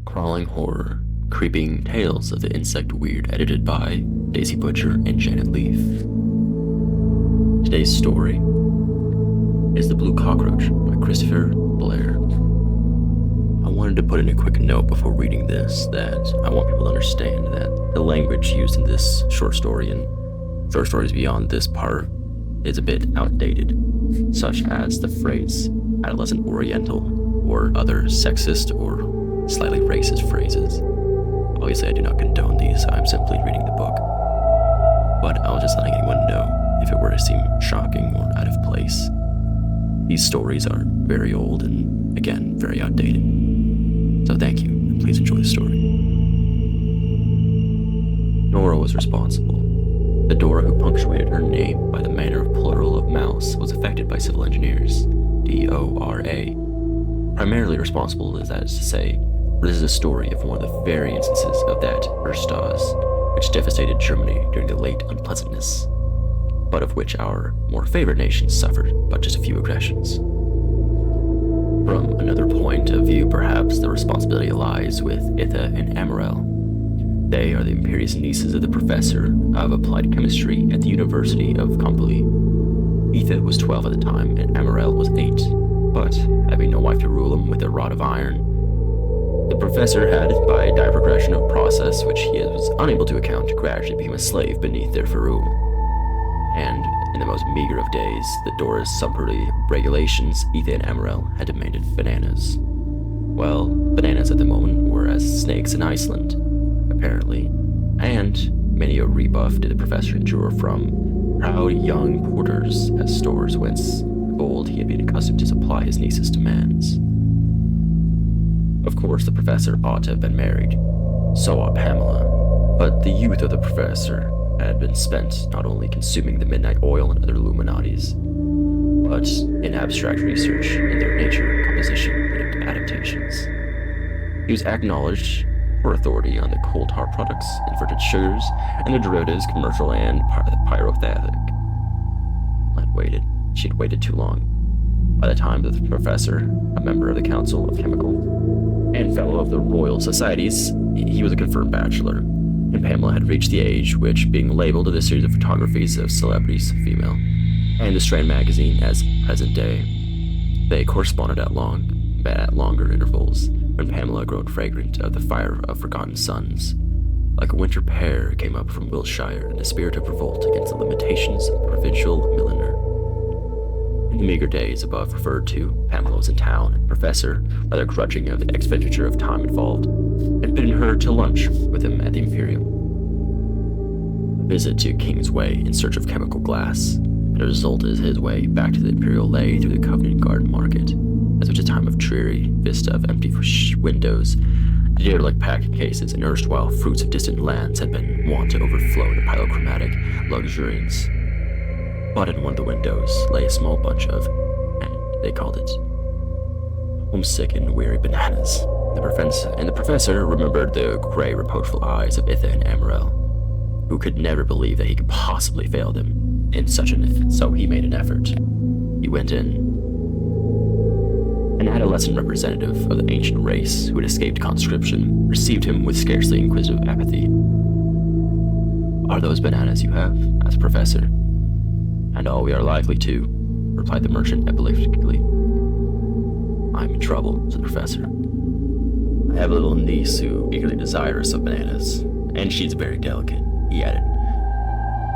Crawling Horror, Creeping Tales of the Insect Weird, edited by Daisy Butcher and Janet Leaf. Today's story is The Blue Cockroach by Christopher Blair. I wanted to put in a quick note before reading this that I want people to understand that the language used in this short story and short stories beyond this part is a bit outdated, such as the phrase adolescent oriental or other sexist or slightly racist phrases. Obviously, I do not condone these, I'm simply reading the book. But I was just letting anyone know if it were to seem shocking or out of place. These stories are very old and, again, very outdated. So thank you, and please enjoy the story. Nora was responsible. The Dora who punctuated her name by the manner of plural of mouse was affected by civil engineers, D-O-R-A. Primarily responsible, as that is to say, for this is a story of one of the very instances of that Urstaz, which devastated Germany during the late unpleasantness, but of which our more favored nations suffered but just a few aggressions. From another point of view, perhaps, the responsibility lies with Itha and Amarel. They are the imperious nieces of the professor of applied chemistry at the University of Compoli. Itha was 12 at the time, and Amarel was 8, but having no wife to rule him with a rod of iron, the professor had, by dire progression of process which he was unable to account, gradually became a slave beneath their ferule. And, in the most meager of days, the Dora's sumptuary regulations, Itha and Amarel had demanded bananas. Well, bananas at the moment were as snakes in Iceland, apparently, and many a rebuff did the professor endure from proud young porters at stores whence of old he had been accustomed to supply his niece's demands. Of course, the professor ought to have been married. So ought Pamela. But the youth of the professor had been spent not only consuming the midnight oil and other Illuminatis, but in abstract research in their nature, composition, and adaptations. He was acknowledged for authority on the coal tar products, inverted sugars, and their derivatives, commercial and pyrothatic. She had waited too long. By the time that the professor, a member of the Council of Chemical, and fellow of the Royal Societies, he was a confirmed bachelor, and Pamela had reached the age which, being labeled with a series of photographies of celebrities, female, and the Strand magazine as present day, they corresponded at longer intervals, when Pamela grown fragrant of the fire of forgotten suns. Like a winter pear came up from Wiltshire in a spirit of revolt against the limitations of provincial milliner. In the meager days above referred to, Pamela was in town, and the professor, rather grudging of the expenditure of time involved, had bidden her to lunch with him at the Imperium. A visit to Kingsway in search of chemical glass had resulted his way back to the Imperial Lay through the Covent Garden Market, as which a time of dreary vista of empty windows, derelict pack cases, and erstwhile fruits of distant lands had been wont to overflow into pilochromatic luxuriance. But in one of the windows lay a small bunch of, and they called it, homesick and weary bananas. The professor remembered the gray, reproachful eyes of Itha and Amarel, who could never believe that he could possibly fail them in such so he made an effort. He went in. An adolescent representative of the ancient race who had escaped conscription received him with scarcely inquisitive apathy. "Are those bananas you have?" asked the professor. "And all we are likely to," replied the merchant epileptically. "I'm in trouble," said the professor. "I have a little niece who eagerly desires some bananas, and she's very delicate," he added,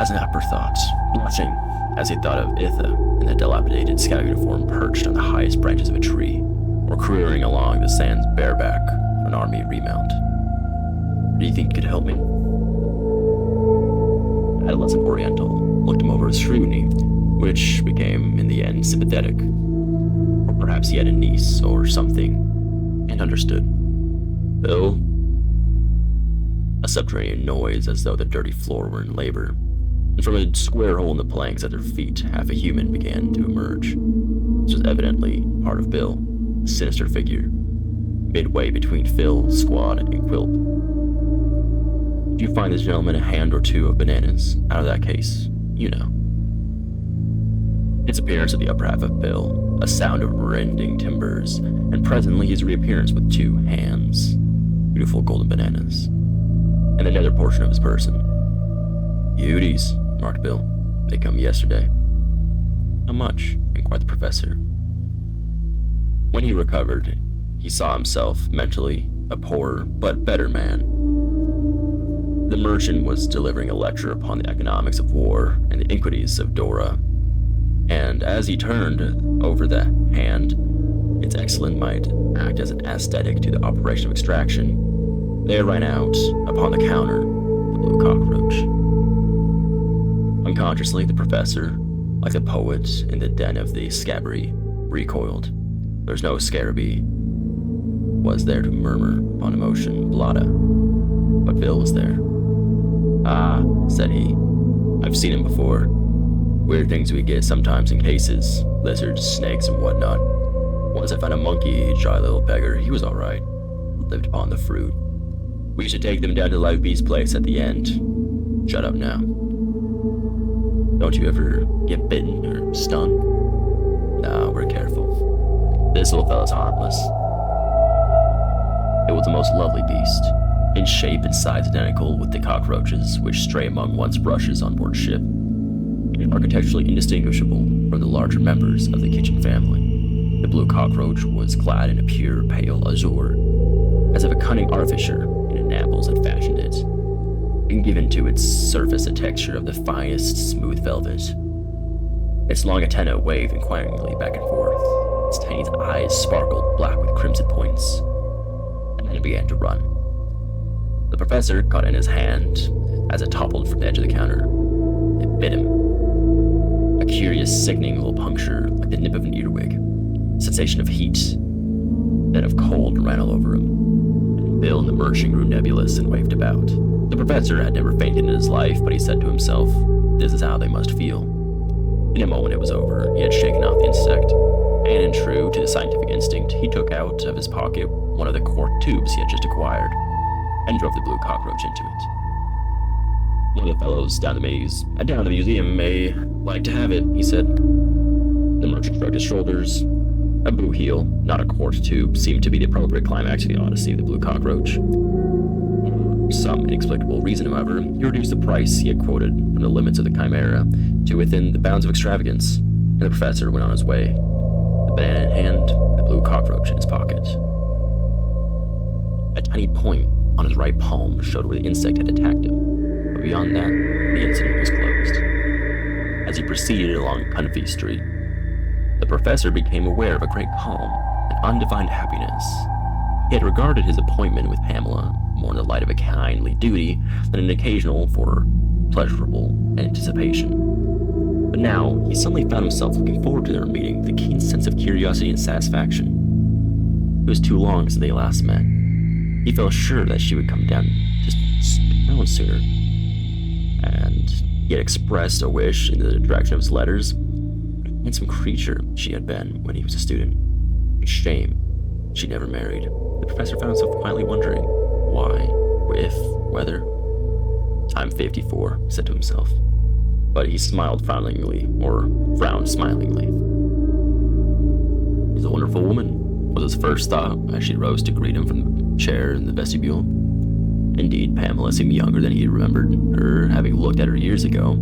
as an afterthought, blushing as he thought of Itha in the dilapidated scout uniform perched on the highest branches of a tree, or careering along the sands bareback for an army remount. "Do you think you could help me?" Adolescent Oriental looked him over with scrutiny, which became, in the end, sympathetic. Or perhaps he had a niece or something, and understood. "Bill?" A subterranean noise as though the dirty floor were in labor, and from a square hole in the planks at their feet, half a human began to emerge. This was evidently part of Bill, a sinister figure, midway between Phil, Squad, and Quilp. "Did you find this gentleman a hand or two of bananas? Out of that case, you know." His appearance at the upper half of Bill, a sound of rending timbers, and presently his reappearance with 2 hands. beautiful golden bananas, and the nether portion of his person. "Beauties," remarked Bill. "They come yesterday." "How much?" inquired the professor. When he recovered, he saw himself, mentally, a poorer but better man. The merchant was delivering a lecture upon the economics of war and the iniquities of Dora, and as he turned over the hand, its excellent might act as an aesthetic to the operation of extraction, there ran out, upon the counter, the Blue Cockroach. Unconsciously, the professor, like the poet in the den of the scarabee, recoiled. There was no scarabee, was there to murmur upon emotion, blada. But Bill was there. "Ah," said he, "I've seen him before. Weird things we get sometimes in cases, lizards, snakes, and whatnot. Once I found a monkey, shy little beggar, he was alright. Lived upon the fruit. We used to take them down to Live Beast's place at the end. Shut up now. Don't you ever get bitten or stung?" "No, we're careful. This little fella's harmless." It was the most lovely beast, in shape and size identical with the cockroaches which stray among one's brushes on board ship, and architecturally indistinguishable from the larger members of the kitchen family. The Blue Cockroach was clad in a pure pale azure, as if a cunning artificer in enamels had fashioned it, and given to its surface a texture of the finest smooth velvet. Its long antennae waved inquiringly back and forth, its tiny eyes sparkled black with crimson points, and then it began to run. The professor caught in his hand as it toppled from the edge of the counter. It bit him. A curious, sickening little puncture like the nip of an earwig. A sensation of heat, then of cold ran all over him. And Bill and the merchant grew nebulous and waved about. The professor had never fainted in his life, but he said to himself, "This is how they must feel." In a moment it was over. He had shaken off the insect, and in true to the scientific instinct, he took out of his pocket one of the cork tubes he had just acquired, and drove the Blue Cockroach into it. "One of the fellows down the museum may like to have it," he said. The merchant shrugged his shoulders. A boo heel, not a quart tube, seemed to be the appropriate climax of the odyssey of the Blue Cockroach. For some inexplicable reason, however, he reduced the price he had quoted from the limits of the chimera to within the bounds of extravagance, and the professor went on his way, the banana in hand, the Blue Cockroach in his pocket. A tiny point on his right palm showed where the insect had attacked him, but beyond that, the incident was closed. As he proceeded along Cunfee Street, the professor became aware of a great calm and undefined happiness. He had regarded his appointment with Pamela more in the light of a kindly duty than an occasional for pleasurable anticipation. But now, he suddenly found himself looking forward to their meeting with a keen sense of curiosity and satisfaction. It was too long since they last met. He felt sure that she would come down just around sooner, and he had expressed a wish in the direction of his letters. Handsome creature she had been when he was a student. Shame she never married. The professor found himself quietly wondering why, if, whether. "I'm 54, he said to himself. But he smiled frowningly, or frowned smilingly. "She's a wonderful woman," was his first thought as she rose to greet him from the chair in the vestibule. Indeed, Pamela seemed younger than he remembered her, having looked at her years ago.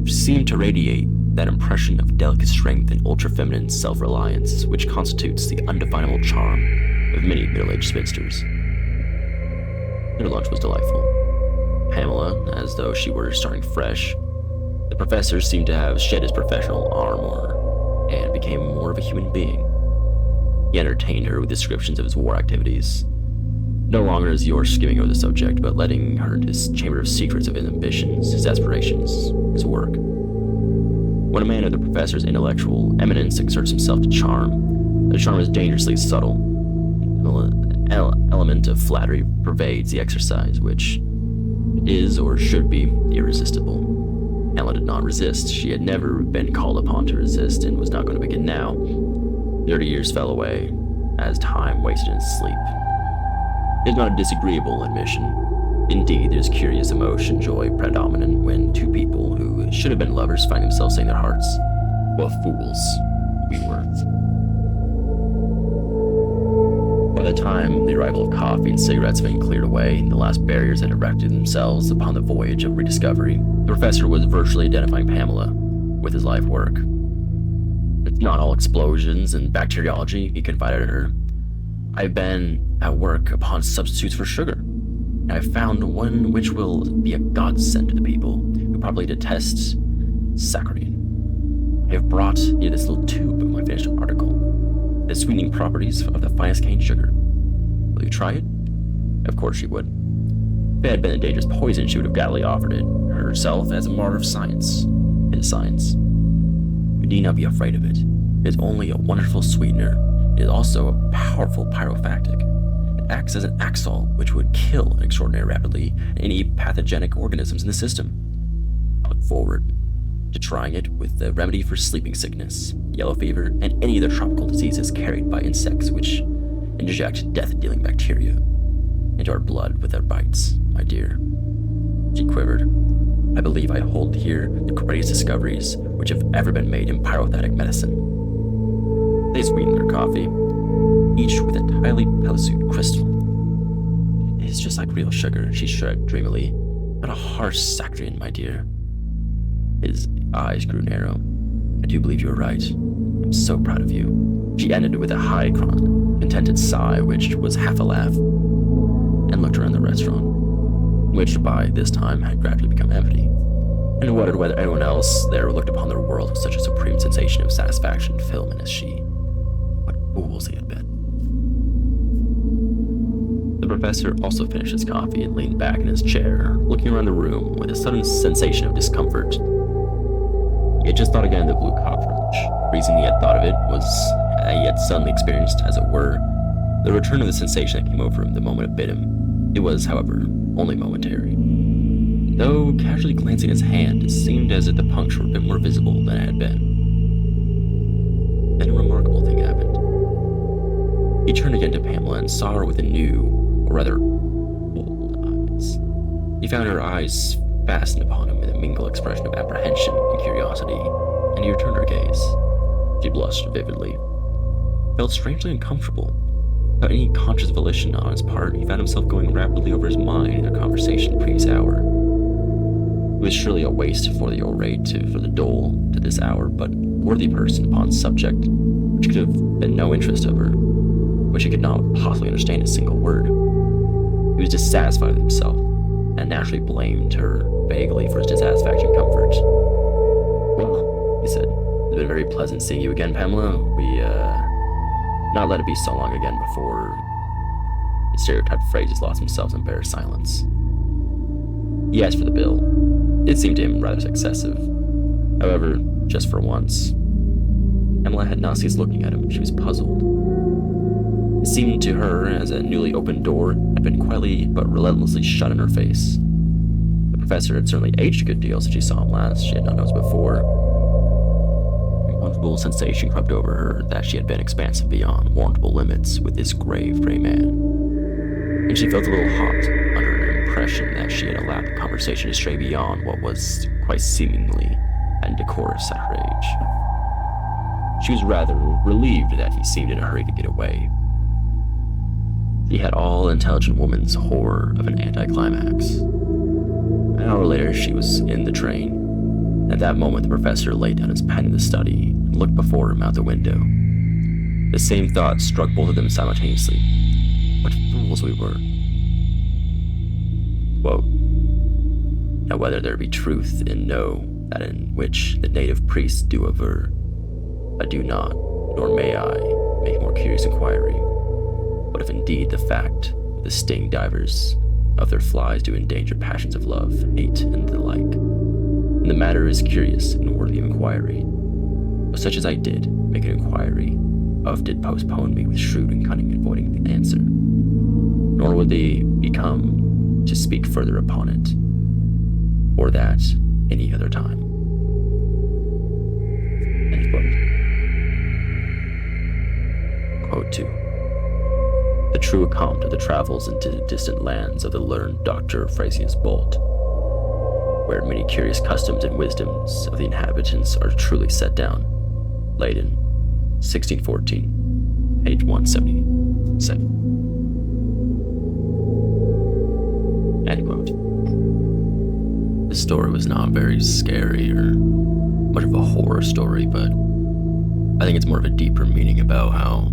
She seemed to radiate that impression of delicate strength and ultra-feminine self-reliance which constitutes the undefinable charm of many middle-aged spinsters. Their lunch was delightful. Pamela, as though she were starting fresh. The professor seemed to have shed his professional armor and became more of a human being. He entertained her with descriptions of his war activities, no longer as York skimming over the subject, but letting her into this chamber of secrets of his ambitions, his aspirations, his work. When a man of the professor's intellectual eminence exerts himself to charm, the charm is dangerously subtle. An element of flattery pervades the exercise, which is, or should be, irresistible. Ella did not resist. She had never been called upon to resist, and was not going to begin now. 30 years fell away, as time wasted in sleep. It is not a disagreeable admission. Indeed, there's curious emotion, joy predominant when two people who should have been lovers find themselves saying their hearts, "What fools we were." By the time the arrival of coffee and cigarettes had been cleared away, and the last barriers had erected themselves upon the voyage of rediscovery, the professor was virtually identifying Pamela with his life work. "It's not all explosions and bacteriology," he confided in her. "I've been at work upon substitutes for sugar, and I've found one which will be a godsend to the people who probably detest saccharine. I have brought you this little tube of my finished article, the sweetening properties of the finest cane sugar. Will you try it?" Of course she would. If it had been a dangerous poison, she would have gladly offered it herself as a martyr of science. It is science. You need not be afraid of it. It is only a wonderful sweetener. It is also a powerful pyrophactic. It acts as an axole, which would kill extraordinarily rapidly any pathogenic organisms in the system. I look forward to trying it with the remedy for sleeping sickness, yellow fever, and any other tropical diseases carried by insects which inject death-dealing bacteria into our blood with their bites, my dear. She quivered. I believe I hold here the greatest discoveries which have ever been made in pyrothetic medicine. They sweetened their coffee, each with a tightly pellucid crystal. It is just like real sugar, she shrugged dreamily. Not a harsh saccharine, my dear. His eyes grew narrow. I do believe you are right. I'm so proud of you. She ended with a high, contented sigh, which was half a laugh, and looked around the restaurant, which by this time had gradually become empty, and wondered whether anyone else there looked upon their world with such a supreme sensation of satisfaction and fulfillment as she. What fools they had been. The professor also finished his coffee and leaned back in his chair, looking around the room with a sudden sensation of discomfort. He had just thought again of the blue cockroach. The reason he had thought of it was he had suddenly experienced, as it were, the return of the sensation that came over him the moment it bit him. It was, however, only momentary. Though casually glancing at his hand, it seemed as if the puncture had been more visible than it had been. Then a remarkable thing happened. He turned again to Pamela and saw her with a new, or rather, old eyes. He found her eyes fastened upon him with a mingled expression of apprehension and curiosity, and he returned her gaze. She blushed vividly. Felt strangely uncomfortable. Without any conscious volition on his part, he found himself going rapidly over his mind in their conversation the previous hour. It was surely a waste for the orate for the dull to this hour, but worthy person upon subject which could have been no interest of her, which he could not possibly understand a single word. He was dissatisfied with himself, and naturally blamed her vaguely for his dissatisfaction and comfort. "Well," he said, "it's been very pleasant seeing you again, Pamela. Not let it be so long again before..." The stereotyped phrases lost themselves in embarrassed silence. He asked for the bill. It seemed to him rather excessive. However, just for once, Pamela had not ceased looking at him. She was puzzled. It seemed to her as a newly opened door had been quietly but relentlessly shut in her face. The professor had certainly aged a good deal since she saw him last. She had not noticed before. A wonderful sensation crept over her that she had been expansive beyond warrantable limits with this grave gray man. And she felt a little hot under an impression that she had allowed the conversation to stray beyond what was quite seemingly indecorous at her age. She was rather relieved that he seemed in a hurry to get away. She had all intelligent woman's horror of an anticlimax. An hour later, she was in the train. At that moment, the professor laid down his pen in the study and looked before him out the window. The same thought struck both of them simultaneously. What fools we were. Quote, "Now whether there be truth in that in which the native priests do aver, I do not, nor may I, make more curious inquiry. But if indeed the fact the sting divers of their flies do endanger passions of love, hate, and the like, and the matter is curious and worthy of inquiry, but such as I did make an inquiry of did postpone me with shrewd and cunning avoiding the answer, nor would they become to speak further upon it, or that any other time." End quote. Quote 2. The true account of the travels into distant lands of the learned Dr. Phrasius Bolt, where many curious customs and wisdoms of the inhabitants are truly set down. Leyden, 1614, page 177. This story was not very scary or much of a horror story, but I think it's more of a deeper meaning about how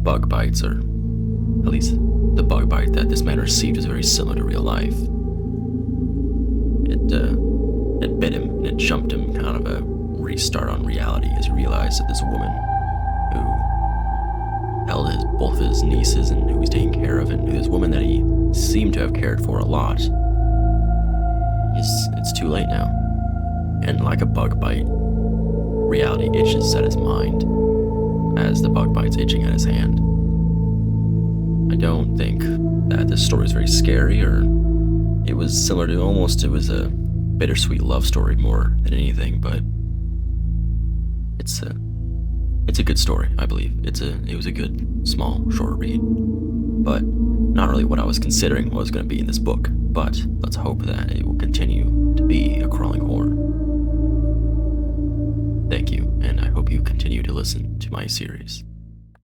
bug bites, or at least the bug bite that this man received, is very similar to real life. It bit him and it jumped him, kind of a restart on reality, as he realized that this woman who held both of his nieces and who was taking care of, and this woman that he seemed to have cared for a lot, it's too late now. And like a bug bite, reality itches at his mind as the bug bite's itching at his hand. I don't think that this story is very scary, or it was similar to it was a bittersweet love story more than anything, but it's a good story, I believe. It was a good, small, short read, but not really what I was considering was going to be in this book, but let's hope that it will continue to be a crawling horror. Thank you, and I hope you continue to listen to my series.